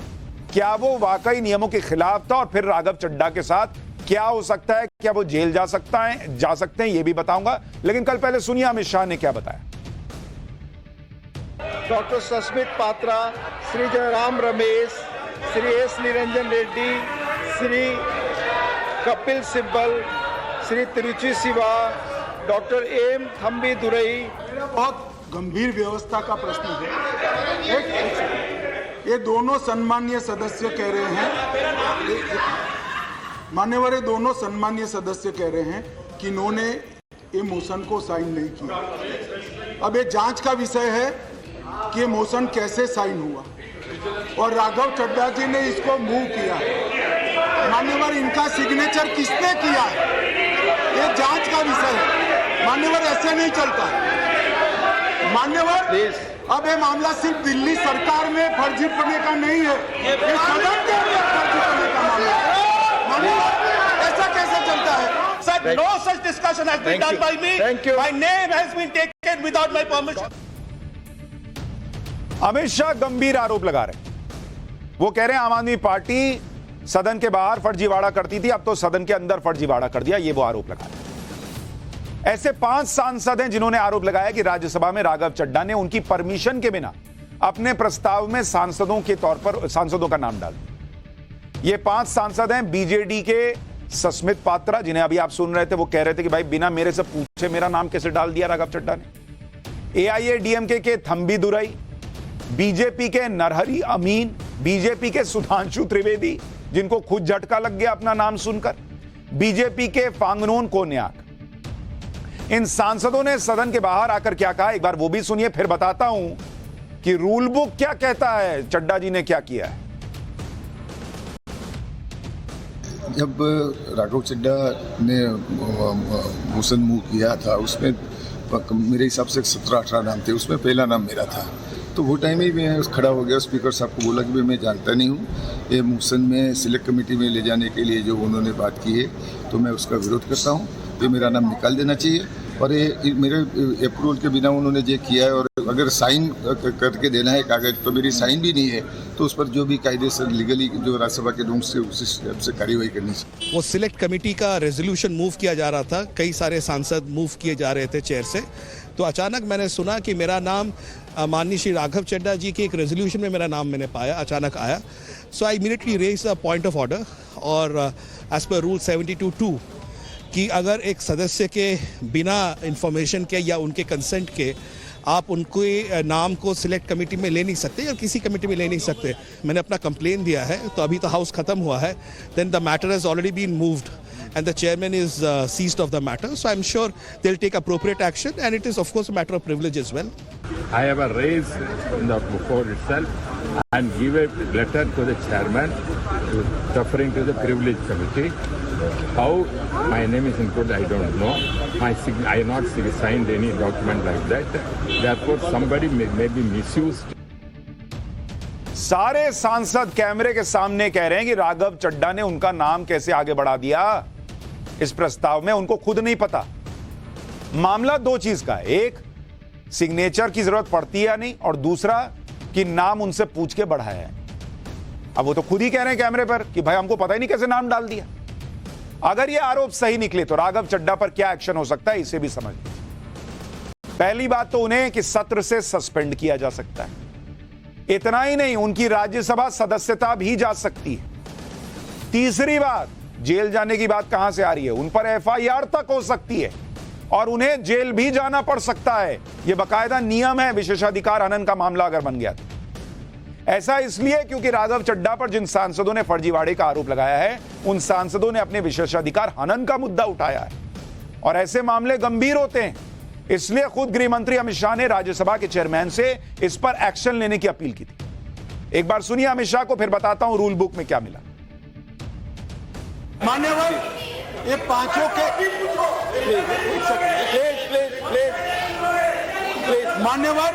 क्या वो वाकई नियमों के खिलाफ था और फिर राघव चड्ढा के साथ क्या हो सकता है, क्या वो जेल जा सकते हैं, ये भी बताऊंगा। लेकिन कल पहले सुनिए अमित शाह ने क्या बताया। Doctor Sasmit Patra, Shri Jairam Ramesh, Shri S Niranjan Reddy, Shri Kapil Sibal, Shri Tiruchi Siva, doctor M Thambi Durai. बहुत गंभीर व्यवस्था का प्रश्न है। ये दोनों सम्मानीय सदस्य कह रहे हैं, मान्यवर ये दोनों सम्मानीय सदस्य कह रहे हैं कि इन्होंने ये मोशन को साइन नहीं किया। अब ये जांच का विषय है कि ये मोशन कैसे साइन हुआ और राघव चड्ढा जी ने इसको मूव किया है। मान्यवर इनका सिग्नेचर किसने किया है, ये जांच का विषय है। मान्यवर ऐसे नहीं चलता है। मान्यवर अब ये मामला सिर्फ दिल्ली सरकार में फर्जी पड़ने का नहीं है, ये सदन के अंदर फर्जी पड़ने का मामला है। ऐसा कैसे चलता है? Sir, no such discussion has been done by me. My name has been taken without my permission. Amit Shah गंभीर आरोप लगा रहे हैं। वो कह रहे हैं आम आदमी पार्टी सदन के बाहर फर्जीवाड़ा करती थी, अब तो सदन के अंदर फर्जीवाड़ा कर दिया, ये वो आरोप लगा रहे हैं। ऐसे 5 सांसद हैं जिन्होंने आरोप लगाया कि राज्यसभा में राघव चड्ढा ने उनकी परमिशन के बिना अपने प्रस्ताव में सांसदों के तौर पर सांसदों का नाम डाल दिया। ये 5 सांसद हैं बीजेडी के सस्मित पात्रा, जिन्हें अभी आप सुन रहे थे, वो कह रहे थे कि भाई बिना मेरे से पूछे मेरा नाम कैसे डाल दिया राघव चड्ढा ने। एआईएडीएमके के थम्बी दुरई, बीजेपी के नरहरी अमीन, बीजेपी के सुधांशु त्रिवेदी, जिनको खुद झटका लग गया अपना नाम सुनकर, बीजेपी के फांगनोन कोन्याक। इन सांसदों ने सदन के बाहर आकर क्या कहा, एक बार वो भी सुनिए, फिर बताता हूं कि रूल बुक क्या कहता है, चड्ढा जी ने क्या किया है। जब राघव चड्ढा ने मोशन मूव किया था, उसमें मेरे हिसाब से 17-18 नाम थे, उसमें पहला नाम मेरा था। तो वो टाइम ही मैं खड़ा हो गया, स्पीकर साहब को बोला कि मैं जानता नहीं हूँ, ये मोशन में सिलेक्ट कमेटी में ले जाने के लिए जो उन्होंने बात की है तो मैं उसका विरोध करता हूँ। ये मेरा नाम निकाल देना चाहिए और ये मेरे अप्रूवल के बिना उन्होंने ये किया है। और अगर साइन करके देना है कागज तो मेरी साइन भी नहीं है, तो उस पर जो भी कायदे से लीगली जो राज्यसभा के रूम से उसी स्टेप से कार्रवाई करनी चाहिए। वो सिलेक्ट कमेटी का रेजोल्यूशन मूव किया जा रहा था, कई सारे सांसद मूव किए जा रहे थे चेयर से, तो अचानक मैंने सुना कि मेरा नाम माननीय श्री राघव चड्ढा जी के एक रेजोल्यूशन में मेरा नाम मैंने पाया, अचानक आया। So I immediately raise the point of order और एज पर रूल 72(2) कि अगर एक सदस्य के बिना इंफॉर्मेशन के या उनके कंसेंट के आप उनके नाम को सिलेक्ट कमेटी में ले नहीं सकते या किसी कमेटी में ले नहीं सकते। मैंने अपना कंप्लेन दिया है, तो अभी तो हाउस खत्म हुआ है, then the matter has already been moved and the chairman is seized of the matter, so I'm sure they'll take appropriate action, and it is of course a matter of privilege as well. I have a raise in the board itself and give a letter to the chairman referring to the privilege committee. How my name is included, I don't know. I have not signed any document like that. Therefore, somebody may be misused. सारे सांसद कैमरे के सामने कह रहे हैं कि राघव चड्ढा ने उनका नाम कैसे आगे बढ़ा दिया इस प्रस्ताव में, उनको खुद नहीं पता। मामला 2 चीज का है, एक सिग्नेचर की जरूरत पड़ती है या नहीं, और दूसरा कि नाम उनसे पूछ के बढ़ाया है। अब वो तो खुद ही कह रहे हैं कैमरे पर कि भाई हमको पता ही नहीं कैसे नाम डाल दिया। अगर ये आरोप सही निकले तो राघव चड्ढा पर क्या एक्शन हो सकता है, इसे भी समझ लीजिए। पहली बात तो उन्हें कि सत्र से सस्पेंड किया जा सकता है। इतना ही नहीं, उनकी राज्यसभा सदस्यता भी जा सकती है। तीसरी बात, जेल जाने की बात कहां से आ रही है, उन पर एफआईआर तक हो सकती है और उन्हें जेल भी जाना पड़ सकता है। यह बाकायदा नियम है विशेषाधिकार हनन का मामला अगर बन गया तो। ऐसा इसलिए क्योंकि राघव चड्ढा पर जिन सांसदों ने फर्जीवाड़े का आरोप लगाया है, उन सांसदों ने अपने विशेषाधिकार हनन का मुद्दा उठाया है और ऐसे मामले गंभीर होते हैं। इसलिए खुद गृह मंत्री अमित शाह ने राज्यसभा के चेयरमैन से इस पर एक्शन लेने की अपील की थी। एक बार सुनिए अमित शाह को, फिर बताता हूं रूल बुक में क्या मिला। मान्यवर, ये पांचों के मान्यवर,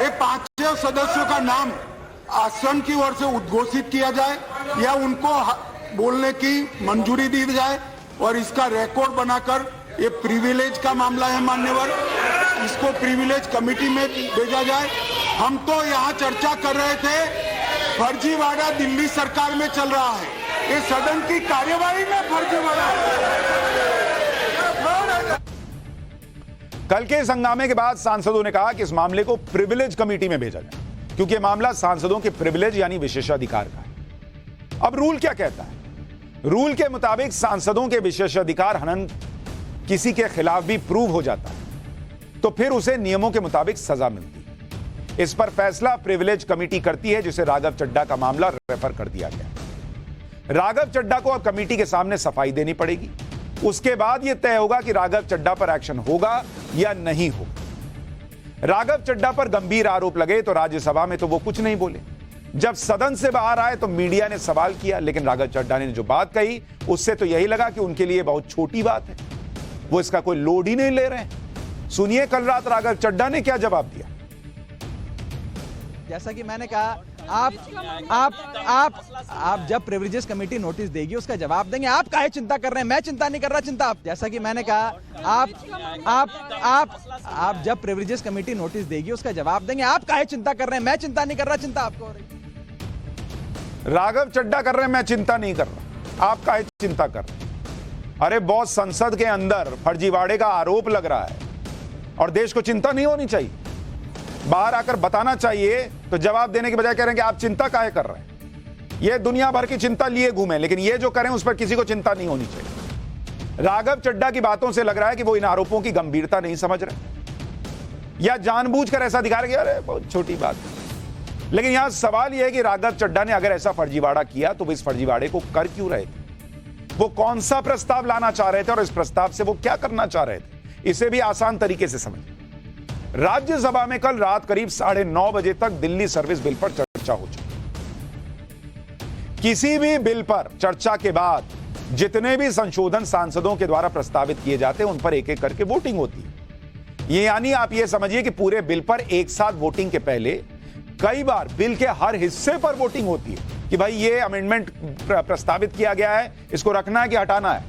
ये पांचों सदस्यों का नाम आसन की ओर से उद्घोषित किया जाए या उनको बोलने की मंजूरी दी जाए और इसका रिकॉर्ड बनाकर, ये प्रिविलेज का मामला है मान्यवर, इसको प्रिविलेज कमेटी में भेजा जाए। हम तो यहाँ चर्चा कर रहे थे, फर्जीवाड़ा दिल्ली सरकार में चल रहा है, ये सदन की कार्यवाही में फर्जीवाड़ा। कल के इस हंगामे के बाद सांसदों ने कहा कि इस मामले को प्रिविलेज कमेटी में भेजा जाए, क्योंकि यह मामला सांसदों के प्रिविलेज यानी विशेषाधिकार का है। अब रूल क्या कहता है? रूल के मुताबिक सांसदों के विशेषाधिकार हनन किसी के खिलाफ भी प्रूव हो जाता है तो फिर उसे नियमों के मुताबिक सजा मिलती है। इस पर फैसला प्रिविलेज कमेटी करती है, जिसे राघव चड्ढा का मामला रेफर कर दिया गया। राघव चड्ढा को अब कमेटी के सामने सफाई देनी पड़ेगी। उसके बाद यह तय होगा कि राघव चड्ढा पर एक्शन होगा या नहीं होगा। राघव चड्ढा पर गंभीर आरोप लगे तो राज्यसभा में तो वो कुछ नहीं बोले। जब सदन से बाहर आए तो मीडिया ने सवाल किया, लेकिन राघव चड्ढा ने जो बात कही उससे तो यही लगा कि उनके लिए बहुत छोटी बात है, वो इसका कोई लोड ही नहीं ले रहे हैं। सुनिए कल रात राघव चड्ढा ने क्या जवाब दिया। जैसा कि मैंने कहा, आप जब प्रिविलेजेस कमेटी नोटिस देगी उसका जवाब देंगे। आप काहे चिंता कर रहे हैं? मैं चिंता नहीं कर रहा, चिंता आप। जैसा कि मैंने कहा, आप जब प्रिविलेजेस कमेटी नोटिस देगी उसका जवाब देंगे। आप काहे चिंता कर रहे हैं? मैं चिंता नहीं कर रहा, चिंता आपको हो रही। राघव चड्ढा कर रहे हैं, मैं चिंता नहीं कर रहा, आप काहे चिंता कर रहे हैं? अरे बहुत, संसद के अंदर फर्जीवाड़े का आरोप लग रहा है और देश को चिंता नहीं होनी चाहिए। बाहर आकर बताना चाहिए, तो जवाब देने के बजाय कह रहे हैं कि आप चिंता काहे कर रहे हैं। ये दुनिया भर की चिंता लिए घूमे, लेकिन ये जो करें उस पर किसी को चिंता नहीं होनी चाहिए। राघव चड्ढा की बातों से लग रहा है कि वो इन आरोपों की गंभीरता नहीं समझ रहे या जानबूझकर ऐसा दिखा रहे, अरे बहुत छोटी बात है। लेकिन यहां सवाल यह है कि राघव चड्ढा ने अगर ऐसा फर्जीवाड़ा किया तो वो इस फर्जीवाड़े को कर क्यों रहे थे? वो कौन सा प्रस्ताव लाना चाह रहे थे और इस प्रस्ताव से वो क्या करना चाह रहे थे? इसे भी आसान तरीके से समझिए। राज्यसभा में कल रात करीब 9:30 बजे तक दिल्ली सर्विस बिल पर चर्चा हो चुकी। किसी भी बिल पर चर्चा के बाद जितने भी संशोधन सांसदों के द्वारा प्रस्तावित किए जाते हैं उन पर एक एक करके वोटिंग होती है। ये यानी आप ये समझिए कि पूरे बिल पर एक साथ वोटिंग के पहले कई बार बिल के हर हिस्से पर वोटिंग होती है कि भाई ये अमेंडमेंट प्रस्तावित किया गया है, इसको रखना है कि हटाना है।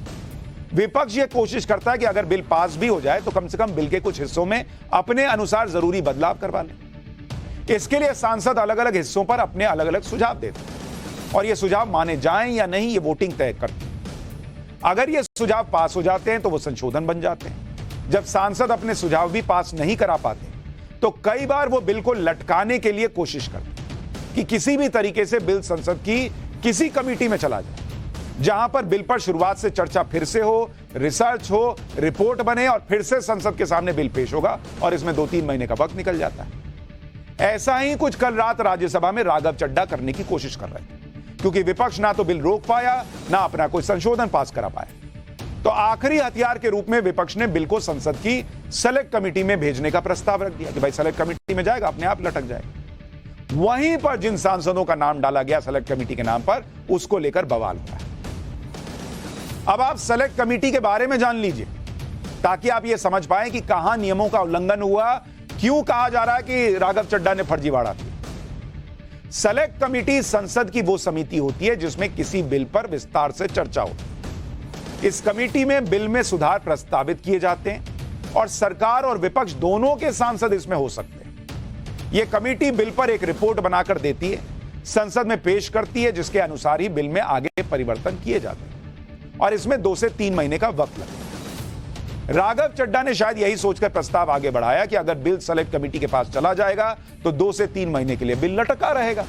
विपक्ष ये कोशिश करता है कि अगर बिल पास भी हो जाए तो कम से कम बिल के कुछ हिस्सों में अपने अनुसार जरूरी बदलाव करवा लें। इसके लिए सांसद अलग अलग हिस्सों पर अपने अलग अलग सुझाव देते हैं और ये सुझाव माने जाएं या नहीं ये वोटिंग तय करती है। अगर ये सुझाव पास हो जाते हैं तो वो संशोधन बन जाते हैं। जब सांसद अपने सुझाव भी पास नहीं करा पाते तो कई बार वो बिल को लटकाने के लिए कोशिश करते हैं कि किसी भी तरीके से बिल संसद की किसी कमेटी में चला जाए, जहां पर बिल पर शुरुआत से चर्चा फिर से हो, रिसर्च हो, रिपोर्ट बने और फिर से संसद के सामने बिल पेश होगा और इसमें 2-3 महीने का वक्त निकल जाता है। ऐसा ही कुछ कल रात राज्यसभा में राघव चड्ढा करने की कोशिश कर रहे थे, क्योंकि विपक्ष ना तो बिल रोक पाया ना अपना कोई संशोधन पास करा पाया। तो आखिरी हथियार के रूप में विपक्ष ने बिल को संसद की सेलेक्ट कमेटी में भेजने का प्रस्ताव रख दिया कि भाई सेलेक्ट कमेटी में जाएगा, अपने आप लटक जाएगा। वहीं पर जिन सांसदों का नाम डाला गया सेलेक्ट कमेटी के नाम पर, उसको लेकर बवाल हुआ है। अब आप सेलेक्ट कमेटी के बारे में जान लीजिए ताकि आप यह समझ पाए कि कहां नियमों का उल्लंघन हुआ, क्यों कहा जा रहा है कि राघव चड्ढा ने फर्जीवाड़ा किया। सेलेक्ट कमेटी संसद की वो समिति होती है जिसमें किसी बिल पर विस्तार से चर्चा होती है। इस कमेटी में बिल में सुधार प्रस्तावित किए जाते हैं और सरकार और विपक्ष दोनों के सांसद इसमें हो सकते हैं। यह कमेटी बिल पर एक रिपोर्ट बनाकर देती है, संसद में पेश करती है, जिसके अनुसार ही बिल में आगे परिवर्तन किए जाते हैं और इसमें 2 से 3 महीने का वक्त लगेगा। राघव चड्ढा ने शायद यही सोचकर प्रस्ताव आगे बढ़ाया कि अगर बिल सेलेक्ट कमेटी के पास चला जाएगा तो 2 से 3 महीने के लिए बिल लटका रहेगा,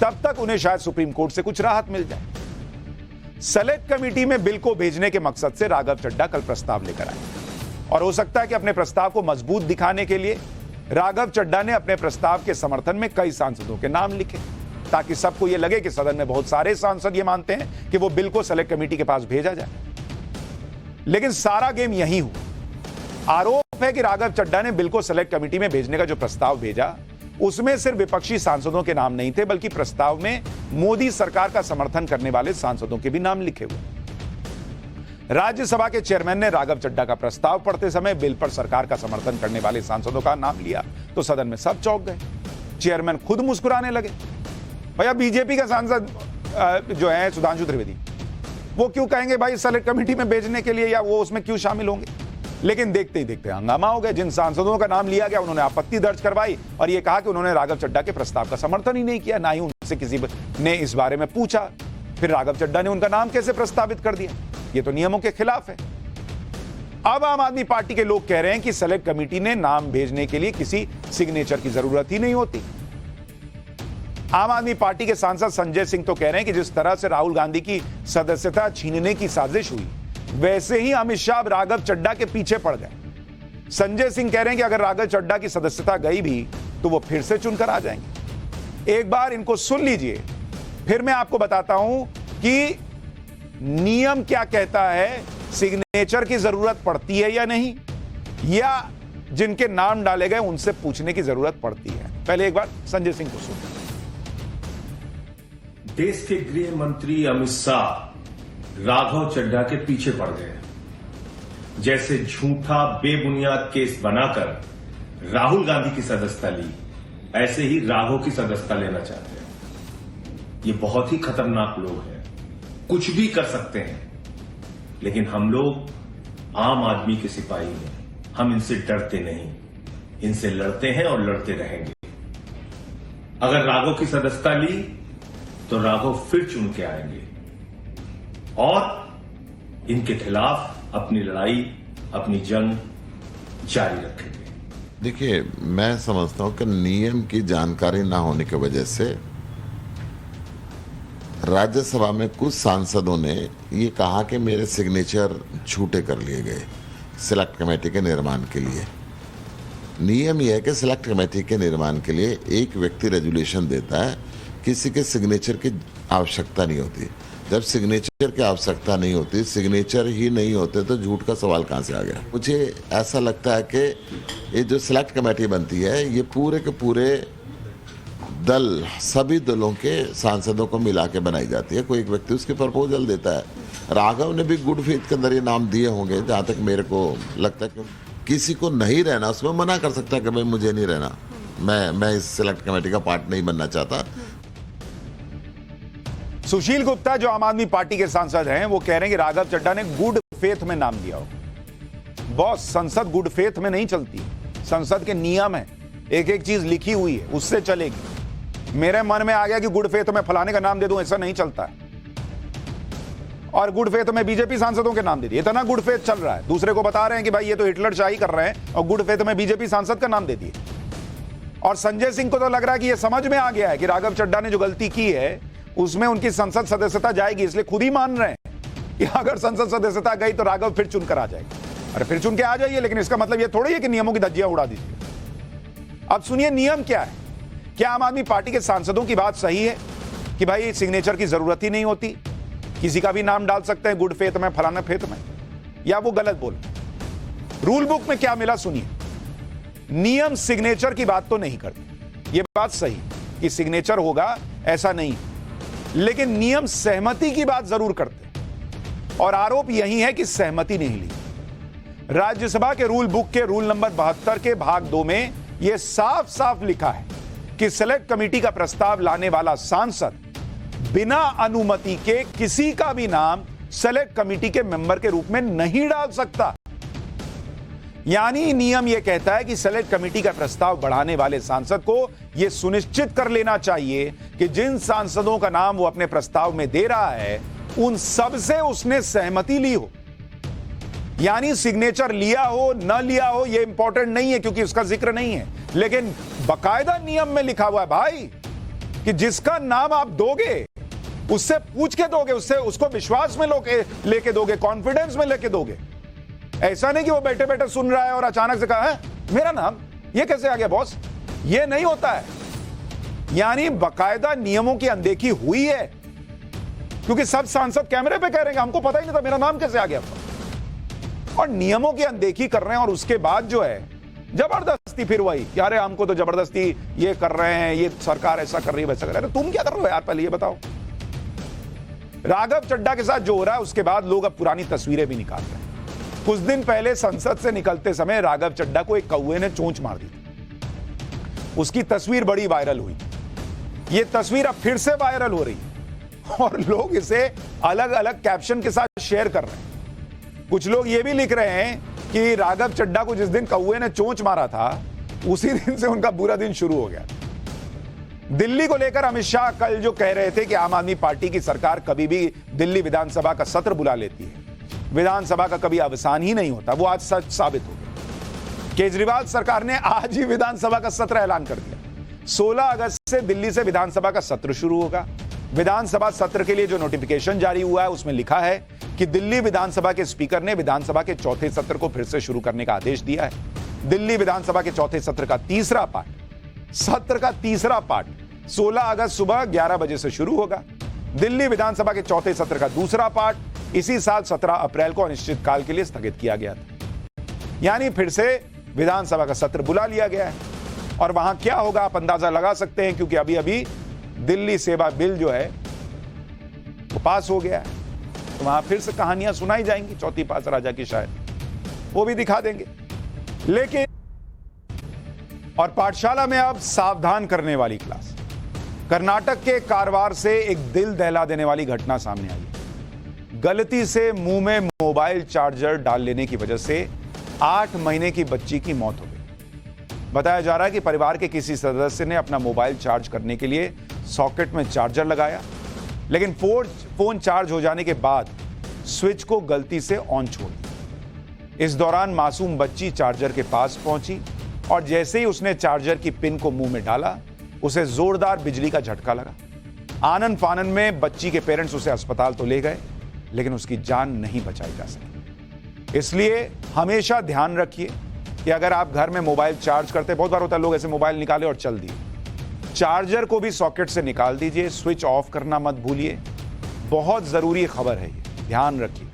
तब तक उन्हें शायद सुप्रीम कोर्ट से कुछ राहत मिल जाए। सेलेक्ट कमेटी में बिल को भेजने के मकसद से राघव चड्ढा कल प्रस्ताव लेकर आए और हो सकता है कि अपने प्रस्ताव को मजबूत दिखाने के लिए राघव चड्ढा ने अपने प्रस्ताव के समर्थन में कई सांसदों के नाम लिखे, ताकि सबको यह लगे कि सदन में बहुत सारे सांसद ये मानते हैं कि वो बिल को सेलेक्ट कमेटी के पास भेजा जाए। लेकिन सारा गेम यही हुआ। आरोप है कि राघव चड्ढा ने बिल को सेलेक्ट कमेटी में भेजने का जो प्रस्ताव भेजा, उसमें सिर्फ विपक्षी सांसदों के नाम नहीं थे, बल्कि प्रस्ताव में मोदी सरकार का समर्थन करने वाले सांसदों के भी नाम लिखे हुए। राज्यसभा के चेयरमैन ने राघव चड्ढा का प्रस्ताव पढ़ते समय बिल पर सरकार का समर्थन करने वाले सांसदों का नाम लिया तो सदन में सब चौंक गए। चेयरमैन खुद मुस्कुराने लगे। भैया बीजेपी का सांसद जो है सुधांशु त्रिवेदी, वो क्यों कहेंगे भाई सेलेक्ट कमेटी में भेजने के लिए, या वो उसमें क्यों शामिल होंगे? लेकिन देखते ही देखते हंगामा हो गया। जिन सांसदों का नाम लिया गया उन्होंने आपत्ति दर्ज करवाई और यह कहा कि उन्होंने राघव चड्ढा के प्रस्ताव का समर्थन ही नहीं किया, ना ही उनसे किसी ने इस बारे में पूछा। फिर राघव चड्ढा ने उनका नाम कैसे प्रस्तावित कर दिया? ये तो नियमों के खिलाफ है। अब आम आदमी पार्टी के लोग कह रहे हैं कि सेलेक्ट कमेटी ने नाम भेजने के लिए किसी सिग्नेचर की जरूरत ही नहीं होती। आम आदमी पार्टी के सांसद संजय सिंह तो कह रहे हैं कि जिस तरह से राहुल गांधी की सदस्यता छीनने की साजिश हुई, वैसे ही अमित शाह राघव चड्ढा के पीछे पड़ गए। संजय सिंह कह रहे हैं कि अगर राघव चड्ढा की सदस्यता गई भी तो वो फिर से चुनकर आ जाएंगे। एक बार इनको सुन लीजिए, फिर मैं आपको बताता हूं कि नियम क्या कहता है, सिग्नेचर की जरूरत पड़ती है या नहीं, या जिनके नाम डाले गए उनसे पूछने की जरूरत पड़ती है। पहले एक बार संजय सिंह को सुनिए। देश के गृह मंत्री अमित शाह राघव चड्ढा के पीछे पड़ गए। जैसे झूठा बेबुनियाद केस बनाकर राहुल गांधी की सदस्यता ली, ऐसे ही राघव की सदस्यता लेना चाहते हैं। ये बहुत ही खतरनाक लोग हैं, कुछ भी कर सकते हैं। लेकिन हम लोग आम आदमी के सिपाही हैं, हम इनसे डरते नहीं, इनसे लड़ते हैं और लड़ते रहेंगे। अगर राघव की सदस्यता ली तो राघव फिर चुन के आएंगे और इनके खिलाफ अपनी लड़ाई, अपनी जंग जारी रखेंगे। देखिए, मैं समझता हूं कि नियम की जानकारी ना होने की वजह से राज्यसभा में कुछ सांसदों ने ये कहा कि मेरे सिग्नेचर झूठे कर लिए गए सिलेक्ट कमेटी के निर्माण के लिए। नियम यह है कि सिलेक्ट कमेटी के निर्माण के लिए एक व्यक्ति रेजोल्यूशन देता है, किसी के सिग्नेचर की आवश्यकता नहीं होती। जब सिग्नेचर की आवश्यकता नहीं होती, सिग्नेचर ही नहीं होते, तो झूठ का सवाल कहां से आ गया? मुझे ऐसा लगता है कि ये जो सिलेक्ट कमेटी बनती है, ये पूरे के पूरे दल, सभी दलों के सांसदों को मिला के बनाई जाती है। कोई एक व्यक्ति उसकी प्रपोजल देता है। राघव ने भी गुड फेथ के अंदर ये नाम दिए होंगे, जहां तक मेरे को लगता है कि किसी को नहीं रहना, उसमें मना कर सकता है कि भाई मुझे नहीं रहना, मैं इस सिलेक्ट कमेटी का पार्ट नहीं बनना चाहता। सुशील गुप्ता जो आम आदमी पार्टी के सांसद हैं, वो कह रहे हैं कि राघव चड्ढा ने गुड फेथ में नाम दिया हो। बॉस, संसद गुड फेथ में नहीं चलती। संसद के नियम है, एक एक चीज लिखी हुई है, उससे चलेगी। मेरे मन में आ गया कि गुड फेथ में फलाने का नाम दे दूं, ऐसा नहीं चलता है। और गुड फेथ में बीजेपी सांसदों के नाम दे दिए। इतना गुड फेथ चल रहा है, दूसरे को बता रहे हैं कि भाई ये तो हिटलर शाही कर रहे हैं, और गुड फेथ में बीजेपी सांसद का नाम दे दिए। और संजय सिंह को तो लग रहा है कि ये समझ में आ गया है कि राघव चड्ढा ने जो गलती की है उसमें उनकी संसद सदस्यता जाएगी, इसलिए खुद ही मान रहे हैं कि अगर संसद सदस्यता गई तो राघव फिर चुनकर आ जाएगा। अरे फिर चुन के आ जाइए, लेकिन इसका मतलब ये थोड़ी है कि नियमों की धज्जियां उड़ा दीजिए। अब सुनिए नियम क्या है। क्या आम आदमी पार्टी के सांसदों की बात सही है कि भाई सिग्नेचर की जरूरत ही नहीं होती, किसी का भी नाम डाल सकते हैं गुड फेथ में, फलाना फेथ में, या वो गलत बोल? रूल बुक में क्या मिला सुनिए। नियम सिग्नेचर की बात तो नहीं करते, ये बात सही कि सिग्नेचर होगा ऐसा नहीं, लेकिन नियम सहमति की बात जरूर करते। और आरोप यही है कि सहमति नहीं ली। राज्यसभा के रूल बुक के रूल नंबर 72 के भाग 2 में यह साफ साफ लिखा है कि सेलेक्ट कमेटी का प्रस्ताव लाने वाला सांसद बिना अनुमति के किसी का भी नाम सेलेक्ट कमेटी के मेंबर के रूप में नहीं डाल सकता। यानी नियम यह कहता है कि सेलेक्ट कमेटी का प्रस्ताव बढ़ाने वाले सांसद को यह सुनिश्चित कर लेना चाहिए कि जिन सांसदों का नाम वो अपने प्रस्ताव में दे रहा है उन सब से उसने सहमति ली हो। यानी सिग्नेचर लिया हो न लिया हो यह इंपॉर्टेंट नहीं है, क्योंकि उसका जिक्र नहीं है, लेकिन बकायदा नियम में लिखा हुआ है भाई कि जिसका नाम आप दोगे उससे पूछ के दोगे, उससे उसको विश्वास में लेके दोगे, कॉन्फिडेंस में लेके दोगे। ऐसा नहीं कि वो बैठे बैठे सुन रहा है और अचानक से कहा है मेरा नाम ये कैसे आ गया बॉस, ये नहीं होता है। यानी बकायदा नियमों की अनदेखी हुई है, क्योंकि सब सांसद कैमरे पे कह रहे हैं हमको पता ही नहीं था मेरा नाम कैसे आ गया, और नियमों की अनदेखी कर रहे हैं। और उसके बाद जो है जबरदस्ती फिर वही यार हमको तो जबरदस्ती ये कर रहे हैं, ये सरकार ऐसा कर रही है वैसा कर रही है। तुम क्या कर रहे हो यार, पहले ये बताओ। राघव चड्ढा के साथ जो हो रहा है उसके बाद लोग अब पुरानी तस्वीरें भी निकाल रहे हैं। कुछ दिन पहले संसद से निकलते समय राघव चड्ढा को एक कौवे ने चोंच मार दी थी, उसकी तस्वीर बड़ी वायरल हुई। ये तस्वीर अब फिर से वायरल हो रही है और लोग इसे अलग अलग कैप्शन के साथ शेयर कर रहे हैं। कुछ लोग ये भी लिख रहे हैं कि राघव चड्ढा को जिस दिन कौवे ने चोंच मारा था उसी दिन से उनका बुरा दिन शुरू हो गया। दिल्ली को लेकर अमित शाह कल जो कह रहे थे कि आम आदमी पार्टी की सरकार कभी भी दिल्ली विधानसभा का सत्र बुला लेती है, विधानसभा का कभी अवसान ही नहीं होता, वो आज सच साबित हो गया। केजरीवाल सरकार ने आज ही विधानसभा का सत्र ऐलान कर दिया। 16 अगस्त से दिल्ली से विधानसभा का सत्र शुरू होगा। विधानसभा सत्र के लिए जो नोटिफिकेशन जारी हुआ है उसमें लिखा है कि दिल्ली विधानसभा के स्पीकर ने विधानसभा के चौथे सत्र को फिर से शुरू करने का आदेश दिया है। दिल्ली विधानसभा के चौथे सत्र का तीसरा पार्ट 16 अगस्त सुबह 11 बजे से शुरू होगा। दिल्ली विधानसभा के चौथे सत्र का दूसरा पार्ट इसी साल 17 अप्रैल को अनिश्चितकाल के लिए स्थगित किया गया था। यानी फिर से विधानसभा का सत्र बुला लिया गया है। और वहां क्या होगा आप अंदाजा लगा सकते हैं, क्योंकि अभी अभी दिल्ली सेवा बिल जो है वो पास हो गया है। तो वहां फिर से कहानियां सुनाई जाएंगी चौथी पास राजा की, शायद वो भी दिखा देंगे। लेकिन और पाठशाला में अब सावधान करने वाली क्लास। कर्नाटक के कारवार से एक दिल दहला देने वाली घटना सामने आई है। गलती से मुंह में मोबाइल चार्जर डाल लेने की वजह से 8 महीने की बच्ची की मौत हो गई। बताया जा रहा है कि परिवार के किसी सदस्य ने अपना मोबाइल चार्ज करने के लिए सॉकेट में चार्जर लगाया, लेकिन फोन चार्ज हो जाने के बाद स्विच को गलती से ऑन छोड़ दिया। इस दौरान मासूम बच्ची चार्जर के पास पहुंची और जैसे ही उसने चार्जर की पिन को मुंह में डाला उसे जोरदार बिजली का झटका लगा। आनन फानन में बच्ची के पेरेंट्स उसे अस्पताल तो ले गए, लेकिन उसकी जान नहीं बचाई जा सकी। इसलिए हमेशा ध्यान रखिए कि अगर आप घर में मोबाइल चार्ज करते, बहुत बार होता है लोग ऐसे मोबाइल निकाले और चल दिए, चार्जर को भी सॉकेट से निकाल दीजिए, स्विच ऑफ करना मत भूलिए। बहुत जरूरी खबर है ये, ध्यान रखिए।